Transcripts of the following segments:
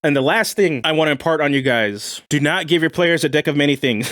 And the last thing I want to impart on you guys, do not give your players a deck of many things.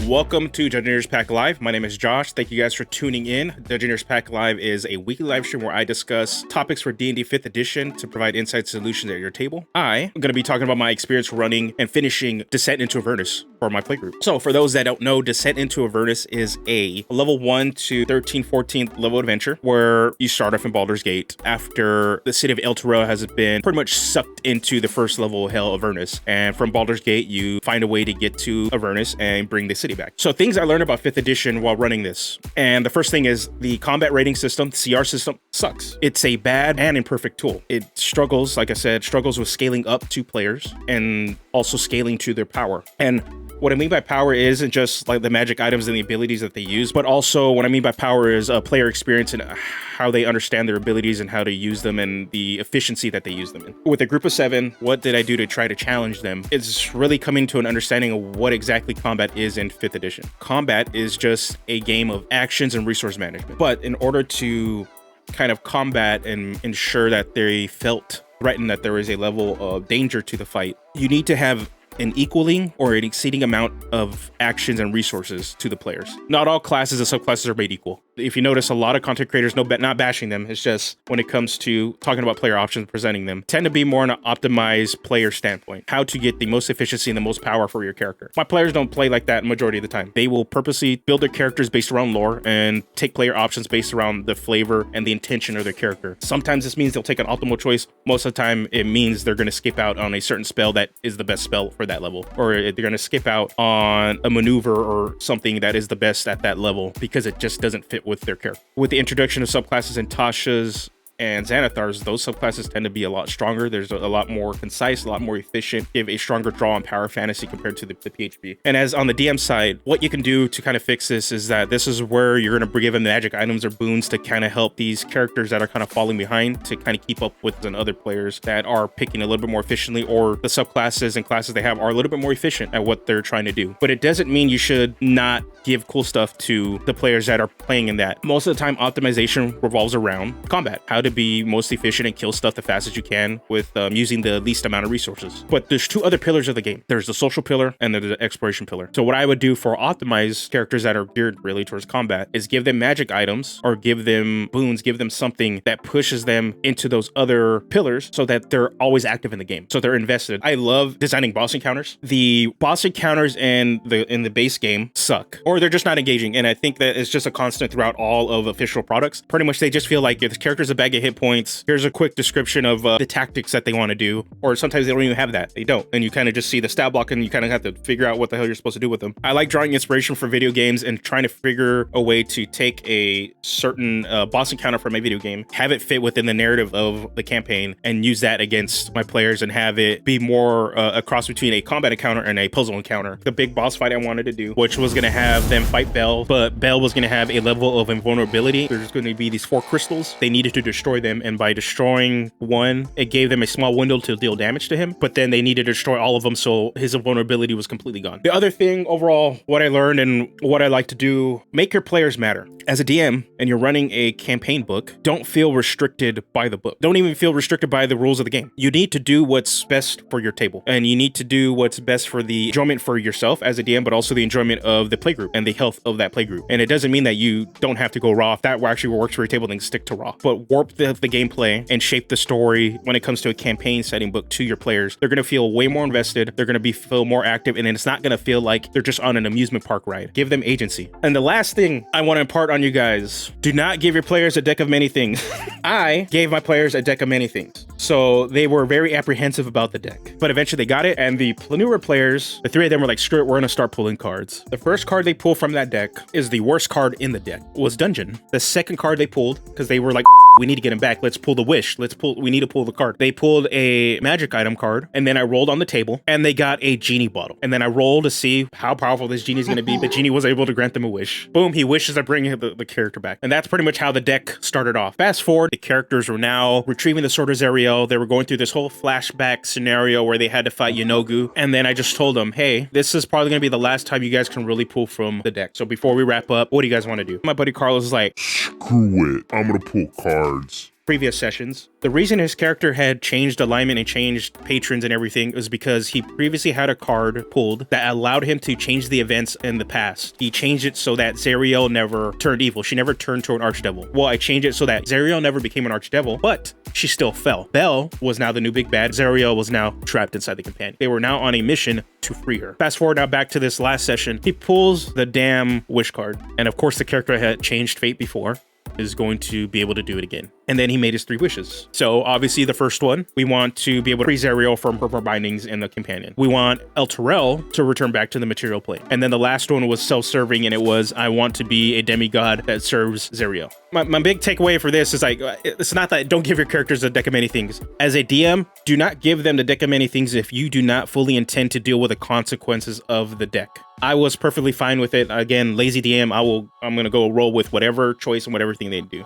Welcome to Dungeoneer's Pack Live. My name is Josh. Thank you guys for tuning in. Dungeoneer's Pack Live is a weekly live stream where I discuss topics for D&D 5th edition to provide insight solutions at your table. I am going to be talking about my experience running and finishing Descent into Avernus for my playgroup. So for those that don't know, Descent into Avernus is a level 1 to 13th, 14th level adventure where you start off in Baldur's Gate after the city of El Terrell has been pretty much sucked into the first level of Hell Avernus. And from Baldur's Gate, you find a way to get to Avernus and bring the city back. So things I learned about 5th edition while running this. And the first thing is the combat rating system, the CR system, sucks. It's a bad and imperfect tool. It struggles, like I said, struggles with scaling up to players and also scaling to their power. And what I mean by power isn't just like the magic items and the abilities that they use, but also what I mean by power is a player experience and how they understand their abilities and how to use them and the efficiency that they use them in. With a group of 7, what did I do to try to challenge them? It's really coming to an understanding of what exactly combat is in 5th edition. Combat is just a game of actions and resource management. But in order to kind of combat and ensure that they felt threatened, that there is a level of danger to the fight, you need to have an equaling or an exceeding amount of actions and resources to the players. Not all classes and subclasses are made equal. If you notice, a lot of content creators, not bashing them, it's just when it comes to talking about player options and presenting them, tend to be more on an optimized player standpoint, how to get the most efficiency and the most power for your character. My players don't play like that majority of the time. They will purposely build their characters based around lore and take player options based around the flavor and the intention of their character. Sometimes this means they'll take an optimal choice. Most of the time, it means they're going to skip out on a certain spell that is the best spell for that level, or they're going to skip out on a maneuver or something that is the best at that level because it just doesn't fit with their character. With the introduction of subclasses in Tasha's and Xanathar's, those subclasses tend to be a lot stronger. There's a lot more concise, a lot more efficient, give a stronger draw on power fantasy compared to the PHP. And as on the DM side, what you can do to kind of fix this is that this is where you're going to give them magic items or boons to kind of help these characters that are kind of falling behind to kind of keep up with the other players that are picking a little bit more efficiently, or the subclasses and classes they have are a little bit more efficient at what they're trying to do. But it doesn't mean you should not give cool stuff to the players that are playing in that. Most of the time, optimization revolves around combat, how to be most efficient and kill stuff the fastest you can with using the least amount of resources. But there's 2 other pillars of the game. There's the social pillar and there's the exploration pillar. So what I would do for optimized characters that are geared really towards combat is give them magic items or give them boons, give them something that pushes them into those other pillars so that they're always active in the game, so they're invested. I love designing boss encounters. The boss encounters in the base game suck, or they're just not engaging, and I think that it's just a constant throughout all of official products. Pretty much they just feel like if the character's a bag of hit points, here's a quick description of the tactics that they want to do, or sometimes they don't even have that. They don't, and you kind of just see the stat block and you kind of have to figure out what the hell you're supposed to do with them. I like drawing inspiration from video games and trying to figure a way to take a certain boss encounter from a video game, have it fit within the narrative of the campaign, and use that against my players and have it be more a cross between a combat encounter and a puzzle encounter. The big boss fight I wanted to do, which was going to have them fight Bell, but Bell was going to have a level of invulnerability. There's going to be these 4 crystals. They needed to destroy them, and by destroying one, it gave them a small window to deal damage to him, but then they needed to destroy all of them, so his invulnerability was completely gone. The other thing overall, what I learned and what I like to do, make your players matter. As a DM and you're running a campaign book, don't feel restricted by the book. Don't even feel restricted by the rules of the game. You need to do what's best for your table, and you need to do what's best for the enjoyment for yourself as a DM, but also the enjoyment of the playgroup and the health of that playgroup. And it doesn't mean that you don't have to go raw. If that actually works for your table, then stick to raw. But warp the gameplay and shape the story when it comes to a campaign setting book to your players. They're going to feel way more invested. They're going to feel more active, and then it's not going to feel like they're just on an amusement park ride. Give them agency. And the last thing I want to impart on you guys, do not give your players a deck of many things. I gave my players a deck of many things, so they were very apprehensive about the deck, but eventually they got it. And the newer players, the 3 of them were like, screw it, we're going to start pulling cards. The first card they pull from that deck is the worst card in the deck, was Dungeon. The second card they pulled, because they were like, we need to get him back, let's pull the wish, we need to pull the card. They pulled a magic item card, and then I rolled on the table, and they got a genie bottle. And then I rolled to see how powerful this genie is going to be, but genie was able to grant them a wish. Boom, he wishes I bring the character back. And that's pretty much how the deck started off. Fast forward, the characters were now retrieving the Sword of Zariel. They were going through this whole flashback scenario where they had to fight Yenogu. And then I just told them, hey, this is probably going to be the last time you guys can really pull from the deck. So before we wrap up, what do you guys want to do? My buddy Carlos is like, screw it, I'm gonna pull cards. previous sessions. The reason his character had changed alignment and changed patrons and everything was because he previously had a card pulled that allowed him to change the events in the past. He changed it so that Zariel never turned evil. She never turned to an archdevil. Well, I changed it so that Zariel never became an archdevil, but she still fell. Belle was now the new big bad. Zariel was now trapped inside the companion. They were now on a mission to free her. Fast forward now back to this last session. He pulls the damn wish card. And of course, the character had changed fate before is going to be able to do it again. And then he made his 3 wishes. So obviously the first one, we want to be able to free Zariel from her bindings and the companion. We want El Terrell to return back to the material plane. And then the last one was self-serving, and it was, I want to be a demigod that serves Zariel. My big takeaway for this is like, it's not that don't give your characters a deck of many things. As a DM, do not give them the deck of many things if you do not fully intend to deal with the consequences of the deck. I was perfectly fine with it. Again, lazy DM, I'm gonna go roll with whatever choice and whatever thing they do.